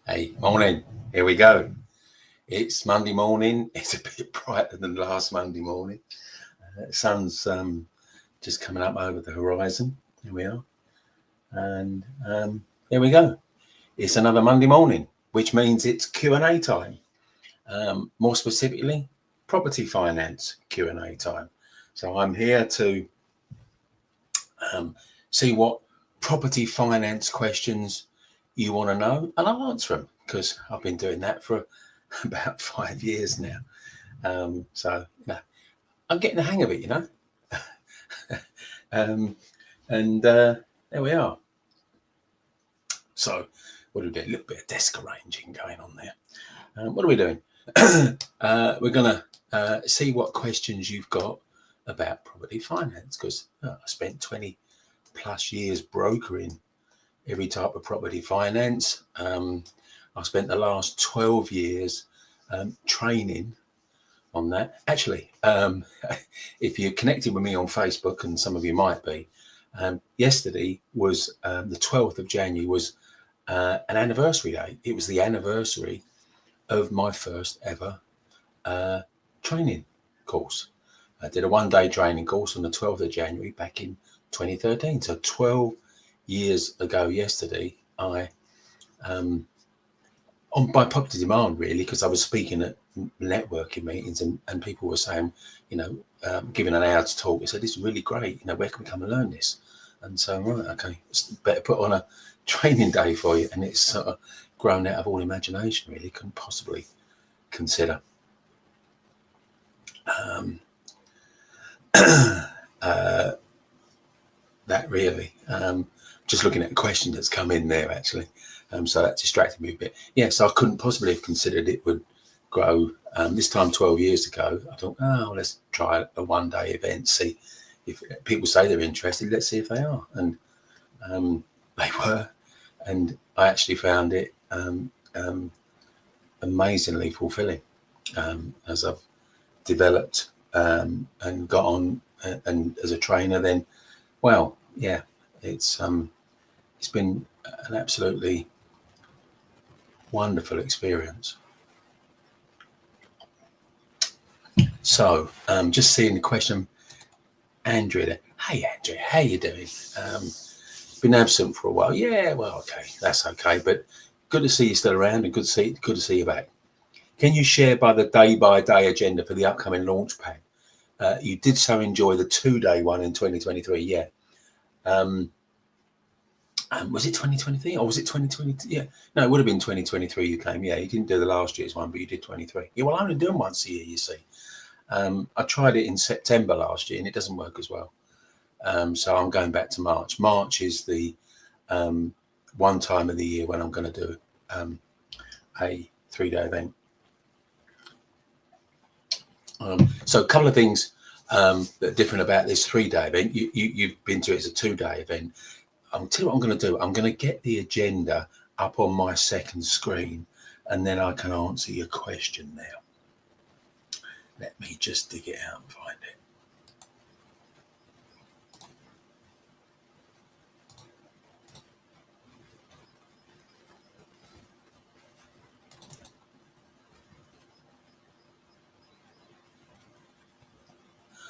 Hey, morning. Here we go. It's Monday morning. It's a bit brighter than last Monday morning. The sun's just coming up over the horizon. Here we are. And here we go. It's another Monday morning, which means it's Q&A time. More specifically, property finance Q&A time. So I'm here to see what property finance questions you want to know, and I'll answer them because I've been doing that for about 5 years now. So I'm getting the hang of it, and there we are. So what do we do? A little bit of desk arranging going on there. What are we doing? We're going to see what questions you've got about property finance, because I spent 20 plus years brokering every type of property finance. I spent the last 12 years training on that. Actually, if you're connected with me on Facebook, and some of you might be, yesterday was the 12th of January, was an anniversary day. It was the anniversary of my first ever training course. I did a one-day training course on the 12th of January back in 2013. So 12 years ago yesterday, I by popular demand, really, because I was speaking at networking meetings and people were saying, giving an hour to talk. They said, this is really great. Where can we come and learn this? And so, right, okay, better put on a training day for you. And it's sort of grown out of all imagination, really. Couldn't possibly consider. That really. Just looking at the question that's come in there, actually. So that distracted me a bit. Yeah, so I couldn't possibly have considered it would grow. This time 12 years ago, I thought, let's try a one-day event, see if people say they're interested. Let's see if they are. And they were. And I actually found it amazingly fulfilling as I've developed and got on and as a trainer. Then, well, yeah, it's been an absolutely wonderful experience. So just seeing the question, Andrea there. Hey Andrea, how you doing? Been absent for a while. Yeah, well, okay, that's okay, but good to see you still around, and good to see you back. Can you share by the day-by-day agenda for the upcoming Launchpad? You did so enjoy the 2-day one in 2023. Yeah. Was it 2023 or was it 2020? Yeah, no, it would have been 2023 you came. Yeah, you didn't do the last year's one, but you did 23. Yeah, well, I'm only doing once a year, you see. I tried it in September last year and it doesn't work as well. So I'm going back to March. March is the one time of the year when I'm going to do a 3-day event. So a couple of things that are different about this 3-day event. You've been to it as a 2-day event. I'll tell you what I'm going to do. I'm going to get the agenda up on my second screen, and then I can answer your question now. Let me just dig it out and find it.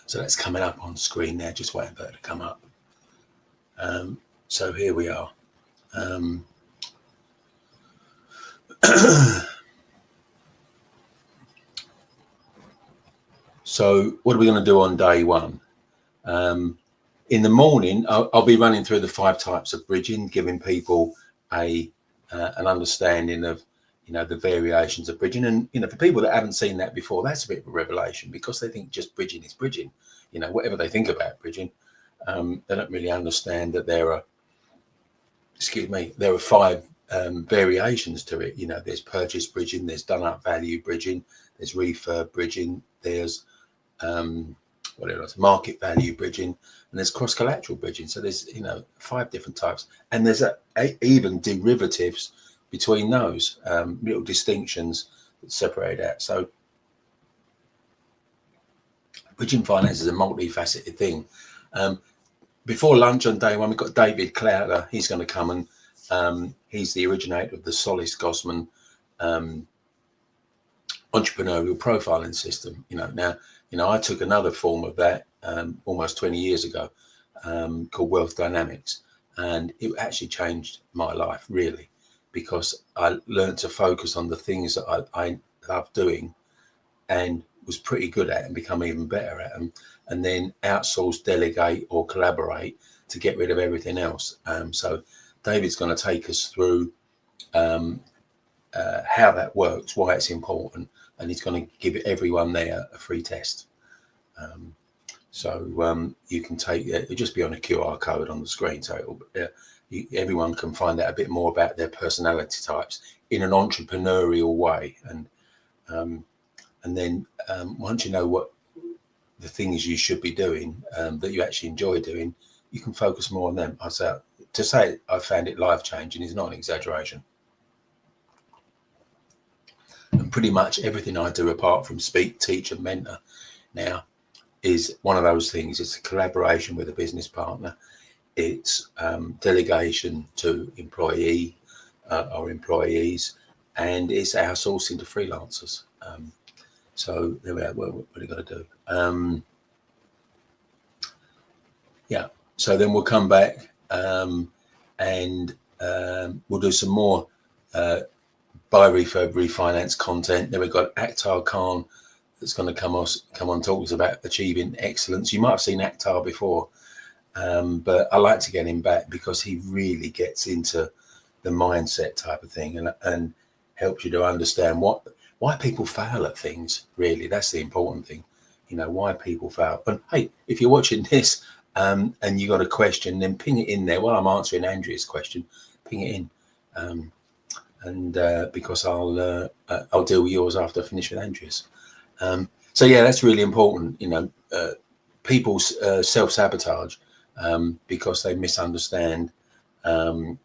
So that's coming up on screen now, just waiting for it to come up. So here we are. So what are we going to do on day one? In the morning, I'll be running through the 5 types of bridging, giving people an understanding of, the variations of bridging. And, for people that haven't seen that before, that's a bit of a revelation, because they think just bridging is bridging. Whatever they think about bridging, they don't really understand that there are 5 variations to it. There's purchase bridging, there's done up value bridging, there's refurb bridging, there's market value bridging, and there's cross collateral bridging. So there's 5 different types, and there's even derivatives between those, little distinctions that separate out. So bridging finance is a multifaceted thing. Before lunch on day one, we've got David Clowder. He's going to come and He's the originator of the Solis Gosman entrepreneurial profiling system. Now, I took another form of that almost 20 years ago called Wealth Dynamics, and it actually changed my life really, because I learned to focus on the things that I love doing and was pretty good at and become even better at them, and then outsource, delegate or collaborate to get rid of everything else. So David's going to take us through how that works, why it's important, and he's going to give everyone there a free test. So you can take it, it'll just be on a QR code on the screen, so everyone can find out a bit more about their personality types in an entrepreneurial way. And then once you know what the things you should be doing that you actually enjoy doing, you can focus more on them. To say I found it life-changing is not an exaggeration. And pretty much everything I do apart from speak, teach and mentor now is one of those things. It's a collaboration with a business partner. It's delegation to employee or employees, and it's outsourcing to freelancers. So there we are. What are you going to do? So then we'll come back and we'll do some more buy, refurb, refinance content. Then we've got Akhtar Khan that's going to come on talk us about achieving excellence. You might have seen Akhtar before, but I like to get him back because he really gets into the mindset type of thing and helps you to understand why people fail at things. Really, that's the important thing. Why people fail. And hey, if you're watching this and you got a question, then ping it in there while I'm answering Andrea's question. Ping it in. And because I'll deal with yours after I finish with Andrea's. So yeah, that's really important. People self-sabotage because they misunderstand the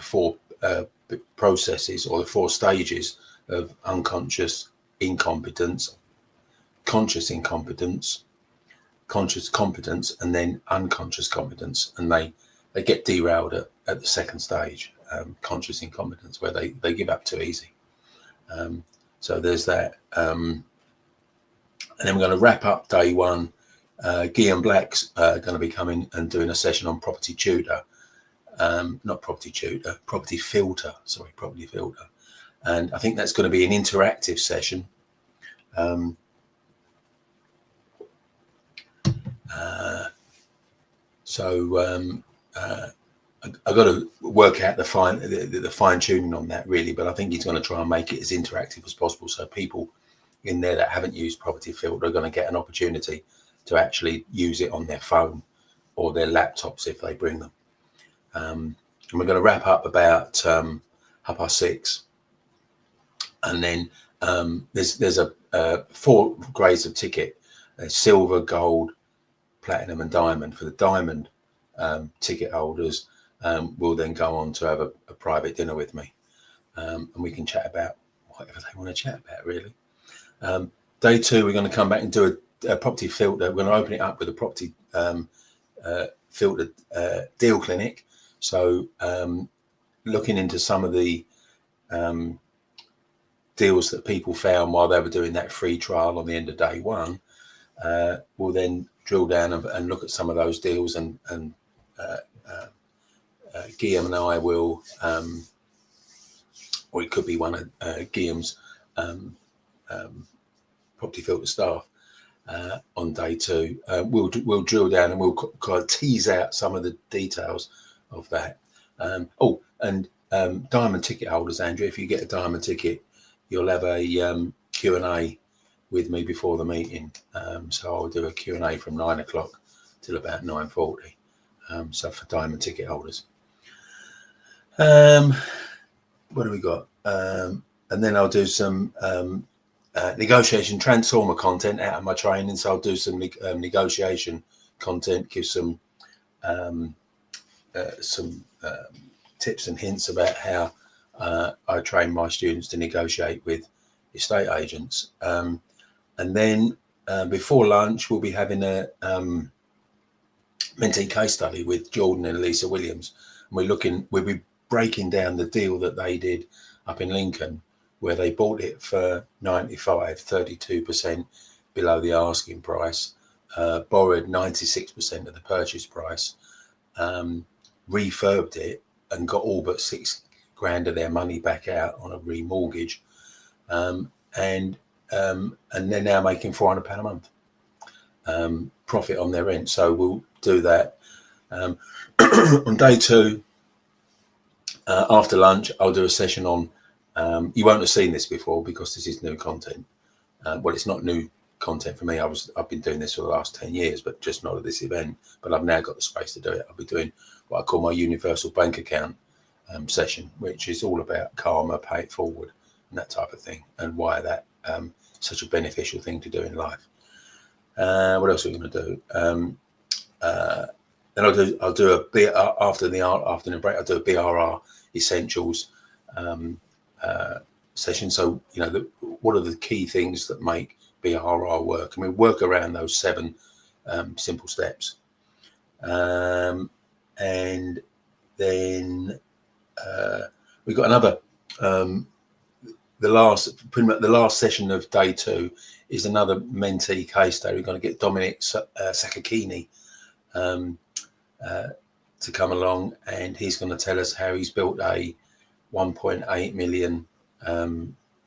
four processes or the four stages of unconscious incompetence, conscious incompetence, conscious competence, and then unconscious competence. And they get derailed at the second stage. Conscious incompetence, where they give up too easy. So there's that. And then we're going to wrap up day one. Guillaume Black's going to be coming and doing a session on property tutor. Not property tutor, property filter. Sorry, property filter. And I think that's going to be an interactive session. I've got to work out the fine tuning on that really, but I think he's going to try and make it as interactive as possible, so people in there that haven't used Property Filter are going to get an opportunity to actually use it on their phone or their laptops if they bring them. And we're going to wrap up about 6:30, and then there's a 4 grades of ticket: silver, gold, platinum, and diamond. For the diamond ticket holders, will then go on to have a private dinner with me, and we can chat about whatever they want to chat about really. Day 2, we're going to come back and do a property filter. We're going to open it up with a property filter deal clinic. So looking into some of the deals that people found while they were doing that free trial on the end of day 1, we'll then drill down and look at some of those deals, and Guillaume and I will, or it could be one of Guillaume's property filter staff on day 2. We'll drill down and we'll kind of tease out some of the details of that. And diamond ticket holders, Andrew, if you get a diamond ticket, you'll have a Q&A with me before the meeting. So I'll do a Q&A from 9 o'clock till about 9:40. So for diamond ticket holders. What do we got? And then I'll do some negotiation transformer content out of my training. So I'll do some negotiation content, give some tips and hints about how I train my students to negotiate with estate agents. And then before lunch, we'll be having a mentee case study with Jordan and Lisa Williams. And we'll be breaking down the deal that they did up in Lincoln, where they bought it for 95, 32% below the asking price, borrowed 96% of the purchase price, refurbed it and got all but $6,000 of their money back out on a remortgage, and they're now making £400 a month profit on their rent. So we'll do that on day 2. After lunch, I'll do a session on. You won't have seen this before because this is new content. Well, it's not new content for me. I've been doing this for the last 10 years, but just not at this event. But I've now got the space to do it. I'll be doing what I call my universal bank account session, which is all about karma, pay it forward, and that type of thing, and why that such a beneficial thing to do in life. What else are we going to do? Then I'll do a bit after the afternoon break. I'll do a BRR essentials session. So what are the key things that make BRR work? And we work around those 7 simple steps. And then we've got another. The last session of day 2 is another mentee case study. We're going to get Dominic Sakakini to come along, and he's going to tell us how he's built a 1.8 million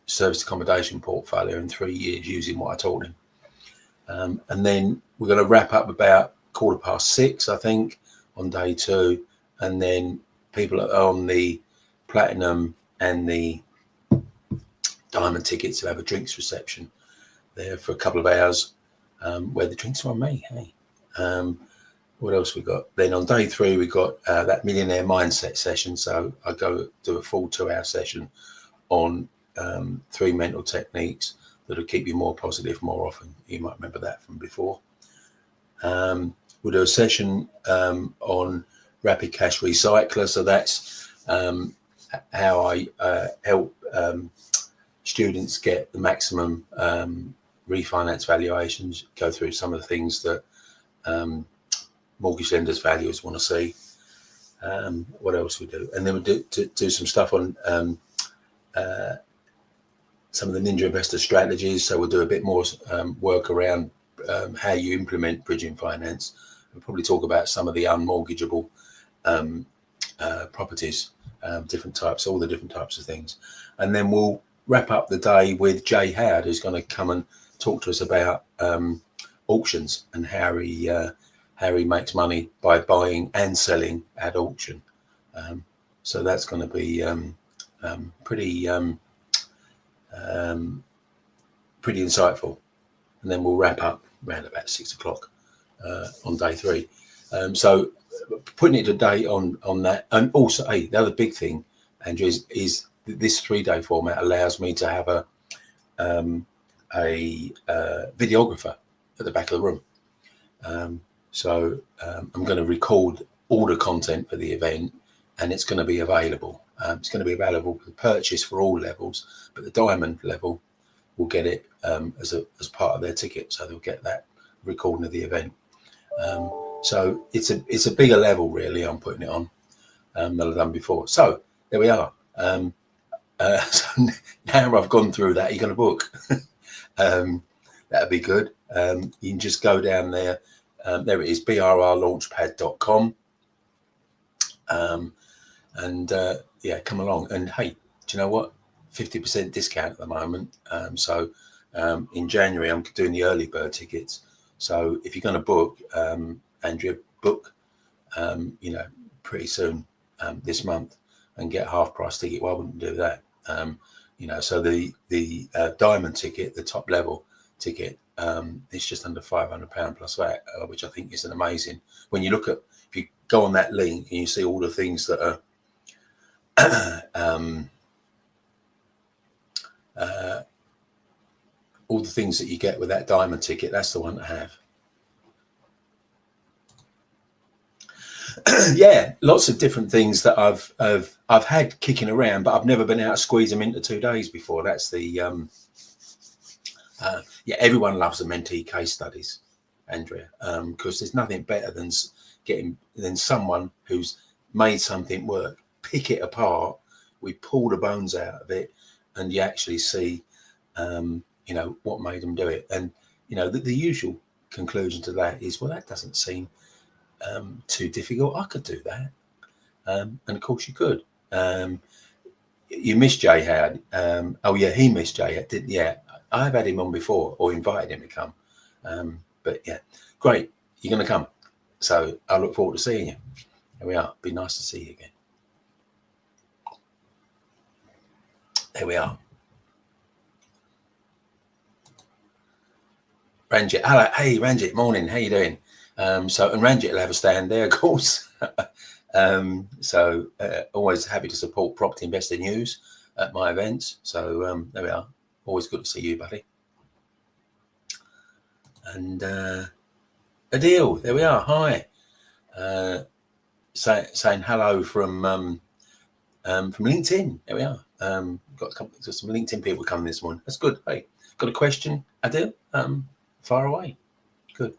service accommodation portfolio in 3 years using what I taught him. And then we're going to wrap up about 6:15, I think, on day 2, and then people are on the platinum and the diamond tickets will have a drinks reception there for a couple of hours, where the drinks are on me. Hey, what else we got? Then on day 3 we got that millionaire mindset session. So I go do a full 2-hour session on 3 mental techniques that'll keep you more positive more often. You might remember that from before. We'll do a session on rapid cash recycler. So that's how I help students get the maximum refinance valuations, go through some of the things that mortgage lenders, valuers want to see. What else we do? And then we'll do some stuff on some of the Ninja Investor strategies. So we'll do a bit more work around how you implement bridging finance. We'll probably talk about some of the unmortgageable properties, different types, all the different types of things. And then we'll wrap up the day with Jay Howard, who's going to come and talk to us about auctions and how he makes money by buying and selling at auction. So that's going to be pretty insightful. And then we'll wrap up around about 6:00 on day 3. So putting it to date on that. And also, the other big thing, Andrew, is this 3-day format allows me to have a videographer at the back of the room. So I'm going to record all the content for the event, and it's going to be available. It's going to be available for purchase for all levels, but the diamond level will get it as part of their ticket. So they'll get that recording of the event. So it's a bigger level, really. I'm putting it on than I've done before. So there we are. So now I've gone through that, you're going to book. That'd be good. You can just go down there. There it is, brrlaunchpad.com. Yeah, come along. And hey, do you know what? 50% discount at the moment. So in January, I'm doing the early bird tickets. So if you're going to book, Andrea, book, pretty soon this month and get a half price ticket. Why wouldn't you do that? So the diamond ticket, the top level ticket, it's just under £500 plus VAT, which I think is an amazing. When you look at, if you go on that link and you see all the things that are all the things that you get with that diamond ticket, that's the one to have. Yeah, lots of different things that I've had kicking around, but I've never been able to squeeze them into 2 days before. That's the everyone loves the mentee case studies, Andrea, because there's nothing better than someone who's made something work, pick it apart, we pull the bones out of it, and you actually see, what made them do it. And, the usual conclusion to that is, well, that doesn't seem too difficult. I could do that. And of course you could. You missed Jay Howard. He missed Jay Howard, didn't? Yeah, I've had him on before, or invited him to come. But yeah, great. You're going to come. So I look forward to seeing you. Here we are. Be nice to see you again. There we are. Ranjit. Hello. Hey, Ranjit. Morning. How you doing? And Ranjit will have a stand there, of course. Always happy to support property investor news at my events. So there we are. Always good to see you, buddy. And Adil, there we are. Hi. Saying hello from LinkedIn. There we are. Got some LinkedIn people coming this morning. That's good. Hey, got a question, Adil? Far away. Good.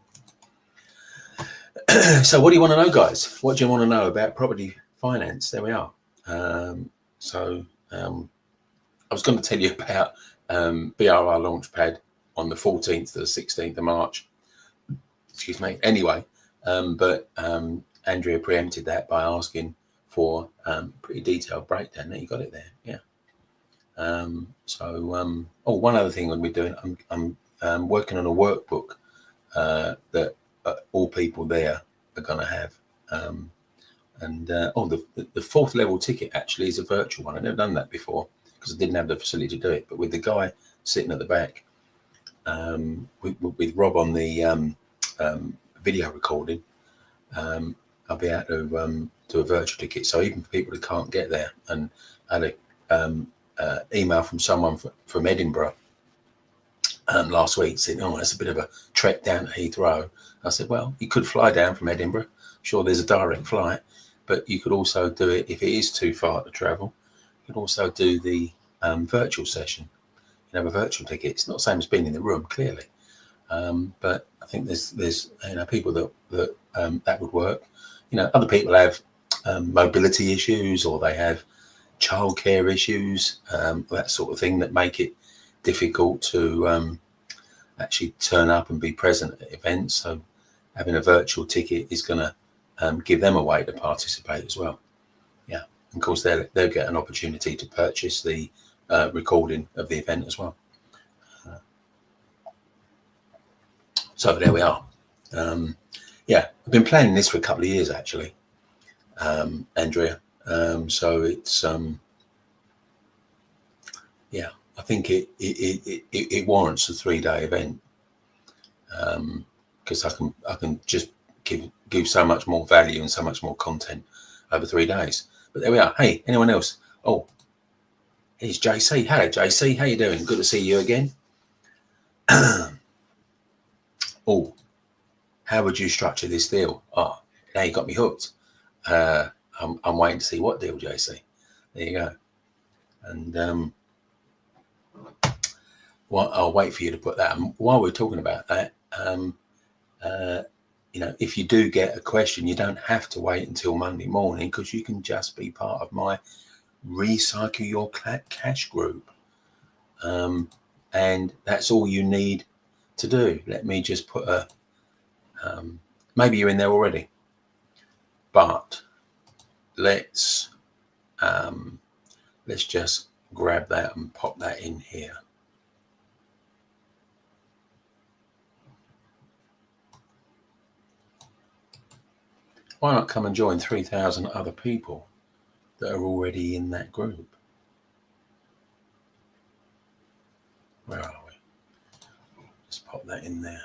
So what do you want to know, guys? What do you want to know about property finance? There we are. I was going to tell you about BRR Launchpad on the 14th to the 16th of March. Excuse me. Anyway, but Andrea preempted that by asking for pretty detailed breakdown. There, you got it there. Yeah. One other thing we'll be doing, I'm working on a workbook that all people there are going to have. The fourth level ticket actually is a virtual one. I've never done that before because I didn't have the facility to do it. But with the guy sitting at the back, with Rob on the video recording, I'll be able to do a virtual ticket. So even for people who can't get there, and I had a email from someone from Edinburgh last week saying, it's a bit of a trek down to Heathrow. I said, well, you could fly down from Edinburgh. Sure, there's a direct flight, but you could also do it if it is too far to travel. You could also do the virtual session. You have a virtual ticket. It's not the same as being in the room, clearly, but I think there's people that would work. Other people have mobility issues, or they have childcare issues, that sort of thing, that make it difficult to actually turn up and be present at events. So having a virtual ticket is going to give them a way to participate as well. Yeah, and of course they'll get an opportunity to purchase the recording of the event as well. So there we are. I've been planning this for a couple of years actually, Andrea. So it's I think it warrants a 3-day event, because I can just give so much more value and so much more content over 3 days. But there we are. Hey, anyone else? Oh, here's JC. Hello, JC. How you doing? Good to see you again. Oh, how would you structure this deal? Oh, now you got me hooked. I'm waiting to see what deal, JC. There you go. And I'll wait for you to put that. And while we're talking about that, if you do get a question, you don't have to wait until Monday morning, because you can just be part of my Recycle Your Cash group. And that's all you need to do. Let me just put maybe you're in there already, but let's just grab that and pop that in here. Why not come and join 3,000 other people that are already in that group? Where are we? Let's pop that in there.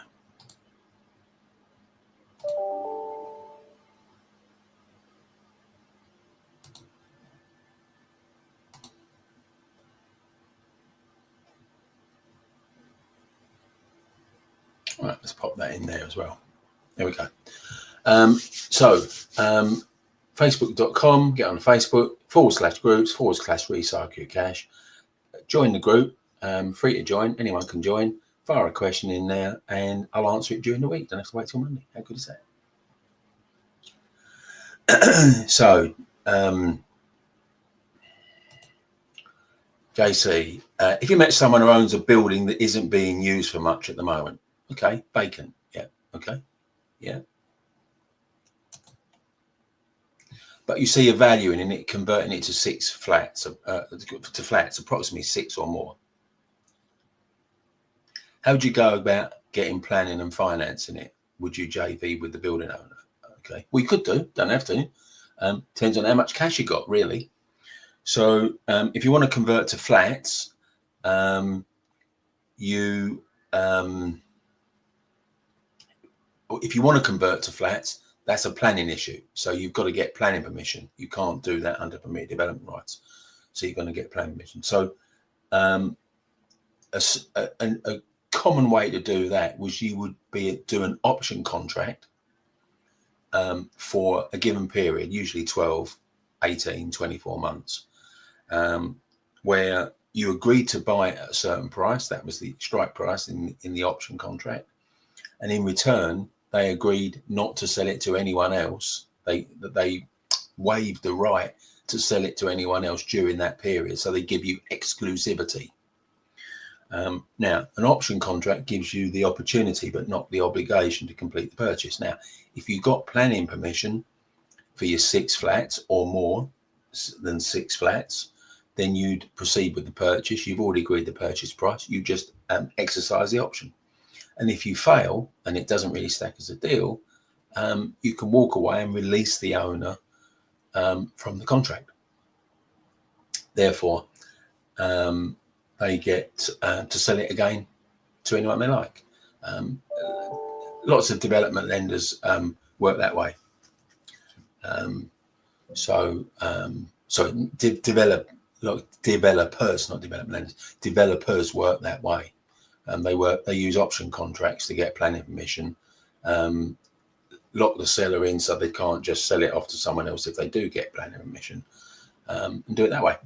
All right, let's pop that in there as well. There we go. Facebook.com, get on Facebook, /groups, /Recycle Your Cash. Join the group, free to join. Anyone can join. Fire a question in there and I'll answer it during the week. Don't have to wait till Monday. How good is that? JC, if you met someone who owns a building that isn't being used for much at the moment, okay, vacant, yeah, okay, yeah. But you see a value in it, converting it to 6 flats, to flats, approximately 6 or more. How would you go about getting planning and financing it? Would you JV with the building owner? Okay, we could do, don't have to. Depends on how much cash you got, really. So if you want to convert to flats, if you want to convert to flats, that's a planning issue. So you've got to get planning permission. You can't do that under permitted development rights. So you're going to get planning permission. So a common way to do that was you would do an option contract for a given period, usually 12, 18, 24 months, where you agreed to buy at a certain price. That was the strike price in the option contract. And in return, they agreed not to sell it to anyone else. They waived the right to sell it to anyone else during that period. So they give you exclusivity. Now, an option contract gives you the opportunity, but not the obligation to complete the purchase. Now, if you got planning permission for your 6 flats or more than 6 flats, then you'd proceed with the purchase. You've already agreed the purchase price. You just exercise the option. And if you fail and it doesn't really stack as a deal, you can walk away and release the owner from the contract. Therefore, they get to sell it again to anyone they like. Lots of development lenders work that way. Developers, not development lenders. Developers work that way. They use option contracts to get planning permission, lock the seller in so they can't just sell it off to someone else if they do get planning permission, and do it that way.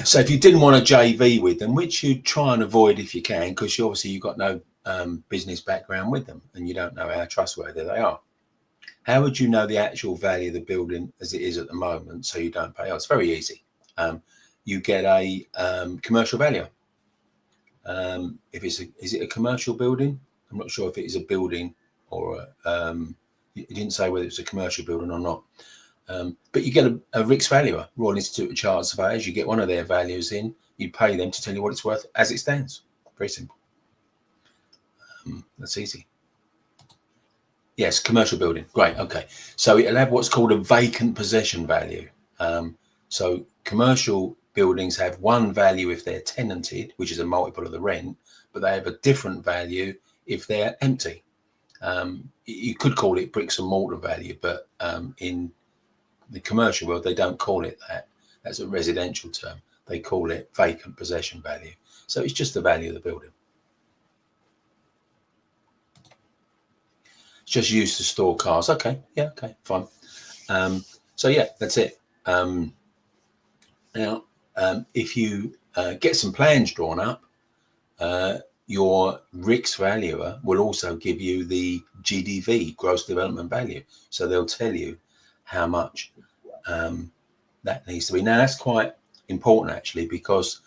So if you didn't want to JV with them, which you try and avoid if you can, because you've got no business background with them and you don't know how trustworthy they are. How would you know the actual value of the building as it is at the moment so you don't pay? Oh, it's very easy. You get a commercial valuer. Is it a commercial building? I'm not sure if it is a building or you didn't say whether it's a commercial building or not. But you get a RICS valuer, Royal Institute of Chartered Surveyors. You get one of their values in. You pay them to tell you what it's worth as it stands. Very simple. That's easy. Yes, commercial building. Great. Okay. So it'll have what's called a vacant possession value. So commercial buildings have one value if they're tenanted, which is a multiple of the rent, but they have a different value if they're empty. You could call it bricks and mortar value, but in the commercial world, they don't call it that. That's a residential term. They call it vacant possession value. So it's just the value of the building. It's just used to store cars. Okay. Yeah. Okay. Fine. So yeah, that's it. Now, if you get some plans drawn up, your RICS valuer will also give you the GDV, gross development value. So they'll tell you how much that needs to be. Now, that's quite important, actually, because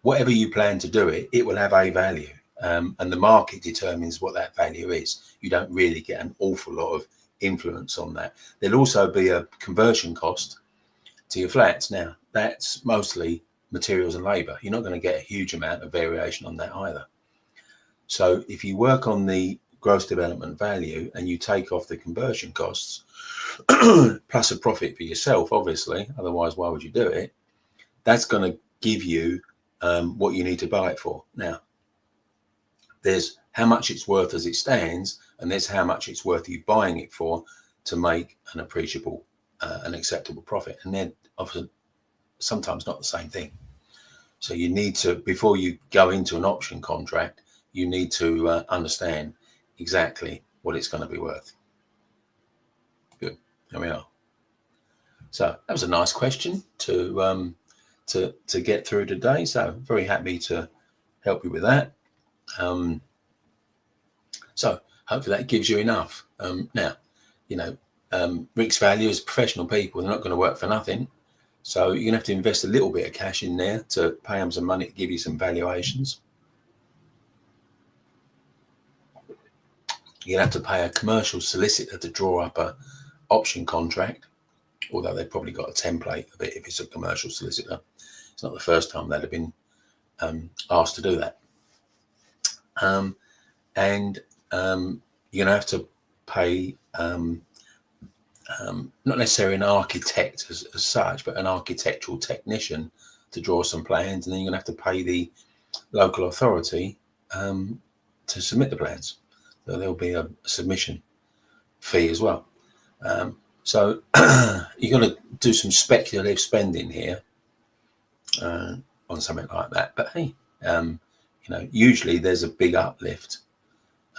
whatever you plan to do it will have a value. And the market determines what that value is. You don't really get an awful lot of influence on that. There'll also be a conversion cost to your flats. Now, that's mostly materials and labour. You're not going to get a huge amount of variation on that either. So if you work on the gross development value and you take off the conversion costs, plus a profit for yourself, obviously, otherwise why would you do it? That's going to give you what you need to buy it for. Now, there's how much it's worth as it stands, and there's how much it's worth you buying it for to make an appreciable, an acceptable profit. And they're often sometimes not the same thing. So you need to, before you go into an option contract, you need to understand exactly what it's going to be worth. Good. There we are. So that was a nice question to get through today. So very happy to help you with that. So hopefully that gives you enough. Now, RICS valuers, professional people, they're not going to work for nothing. So you're going to have to invest a little bit of cash in there to pay them some money to give you some valuations. You're going to have to pay a commercial solicitor to draw up a option contract, although they've probably got a template of it if it's a commercial solicitor. It's not the first time they'd have been asked to do that. You're going to have to pay not necessarily an architect as such, but an architectural technician to draw some plans, and then you're going to have to pay the local authority to submit the plans. So there'll be a submission fee as well. So you're going to do some speculative spending here on something like that. But hey, usually there's a big uplift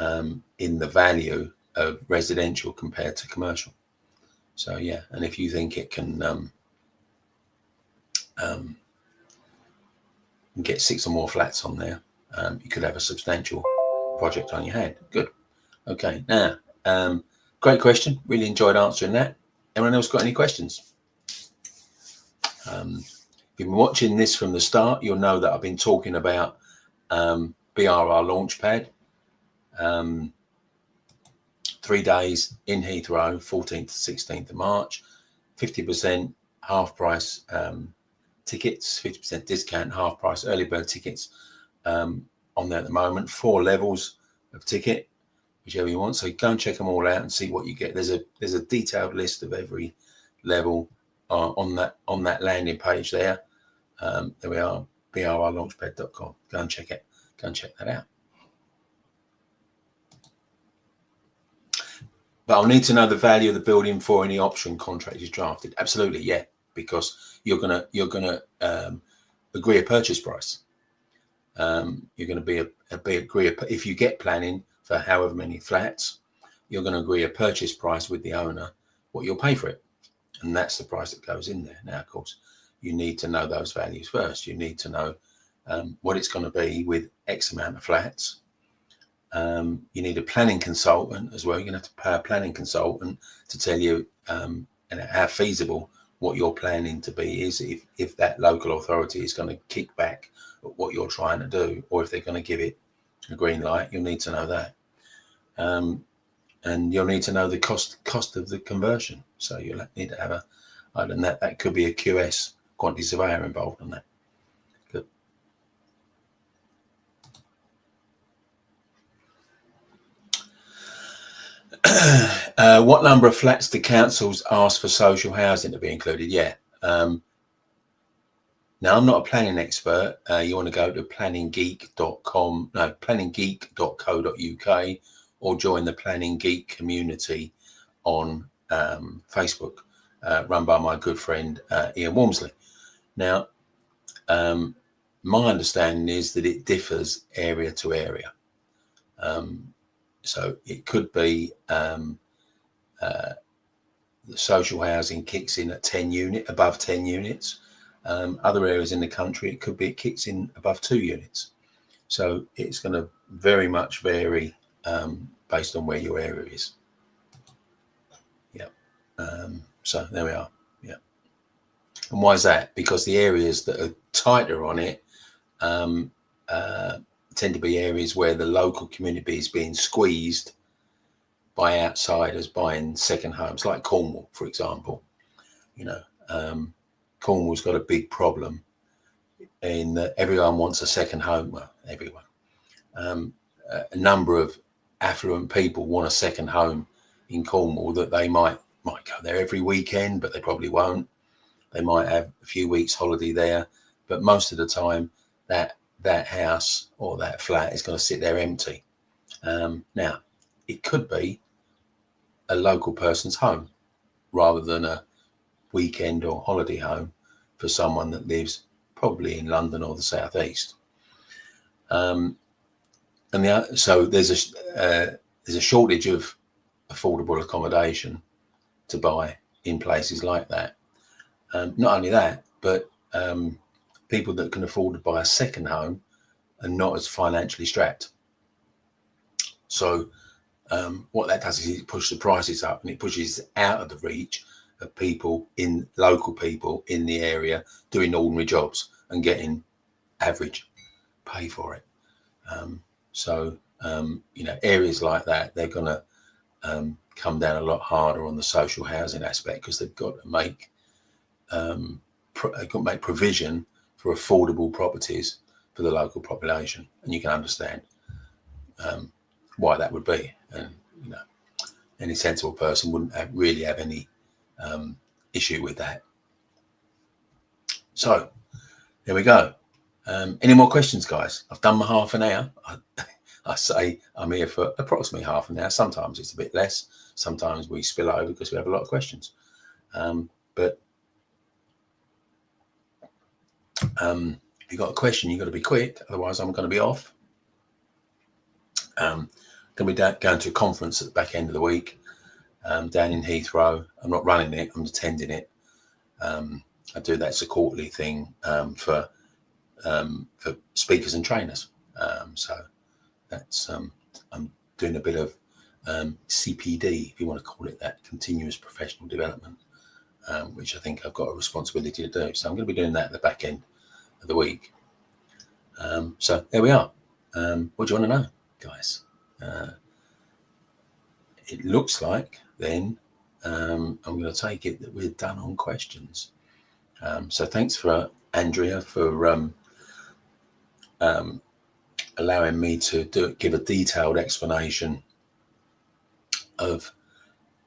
in the value of residential compared to commercial. So yeah, and if you think it can get 6 or more flats on there, you could have a substantial project on your hand. Good. Okay, now, great question. Really enjoyed answering that. Anyone else got any questions? If you've been watching this from the start, you'll know that I've been talking about BRR Launchpad. 3 days in Heathrow, 14th to 16th of March, 50% half price tickets, 50% discount, half price early bird tickets on there at the moment. 4 levels of ticket, whichever you want. So go and check them all out and see what you get. There's a detailed list of every level on that landing page there. There we are, brrlaunchpad.com. Go and check it. Go and check that out. But I'll need to know the value of the building for any option contract is drafted. Absolutely, yeah, because you're gonna agree a purchase price. You're going to agree if you get planning for however many flats, you're going to agree a purchase price with the owner, what you'll pay for it, and that's the price that goes in there. Now, of course, you need to know those values first. You need to know what it's going to be with X amount of flats. You need a planning consultant as well. You're going to have to pay a planning consultant to tell you how feasible what you're planning to be is, if that local authority is going to kick back at what you're trying to do, or if they're going to give it a green light. You'll need to know that, and you'll need to know the cost of the conversion. So you'll need to have that could be a QS, quantity surveyor, involved in that. Good. What number of flats do councils ask for social housing to be included? Yeah. Now, I'm not a planning expert. You want to go to planninggeek.co.uk, or join the Planning Geek community on Facebook, run by my good friend Ian Walmsley. Now, my understanding is that it differs area to area. So it could be the social housing kicks in at above 10 units. Other areas in the country, it kicks in above 2 units. So it's going to very much vary based on where your area is. Yeah. So there we are. Yeah. And why is that? Because the areas that are tighter on it tend to be areas where the local community is being squeezed by outsiders buying second homes, like Cornwall, for example. Cornwall's got a big problem in that everyone wants a second home. Well, everyone. A number of affluent people want a second home in Cornwall that they might go there every weekend, but they probably won't. They might have a few weeks holiday there, but most of the time that house or that flat is going to sit there empty. Now, it could be a local person's home rather than a weekend or holiday home for someone that lives probably in London or the southeast. So there's a shortage of affordable accommodation to buy in places like that. Not only that, but people that can afford to buy a second home are not as financially strapped. So what that does is it pushes the prices up, and it pushes out of the reach of people, local people in the area doing ordinary jobs and getting average pay for it. Areas like that, they're going to come down a lot harder on the social housing aspect, because they've got to make provision for affordable properties for the local population, and you can understand why that would be. And any sensible person wouldn't really have any issue with that. So there we go. Any more questions, guys? I've done my half an hour. I say I'm here for approximately half an hour. Sometimes it's a bit less. Sometimes we spill over because we have a lot of questions. But if you've got a question, you've got to be quick. Otherwise, I'm going to be off. Going to be going to a conference at the back end of the week down in Heathrow. I'm not running it. I'm attending it. I do that as a quarterly thing for speakers and trainers. So that's I'm doing a bit of CPD, if you want to call it that, continuous professional development, which I think I've got a responsibility to do. So I'm going to be doing that at the back end of the week. So there we are. What do you want to know, guys? It looks like then I'm going to take it that we're done on questions. So thanks for Andrea for allowing me to give a detailed explanation of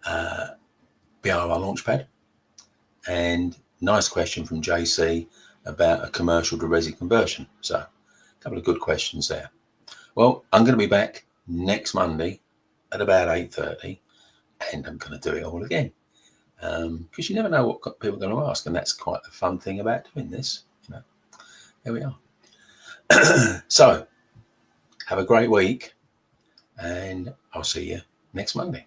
BRR Launchpad. And nice question from JC about a commercial to resi conversion. So a couple of good questions there. Well, I'm going to be back next Monday at about 8:30, and I'm going to do it all again. Because you never know what people are going to ask, and that's quite a fun thing about doing this. There we are. So have a great week, and I'll see you next Monday.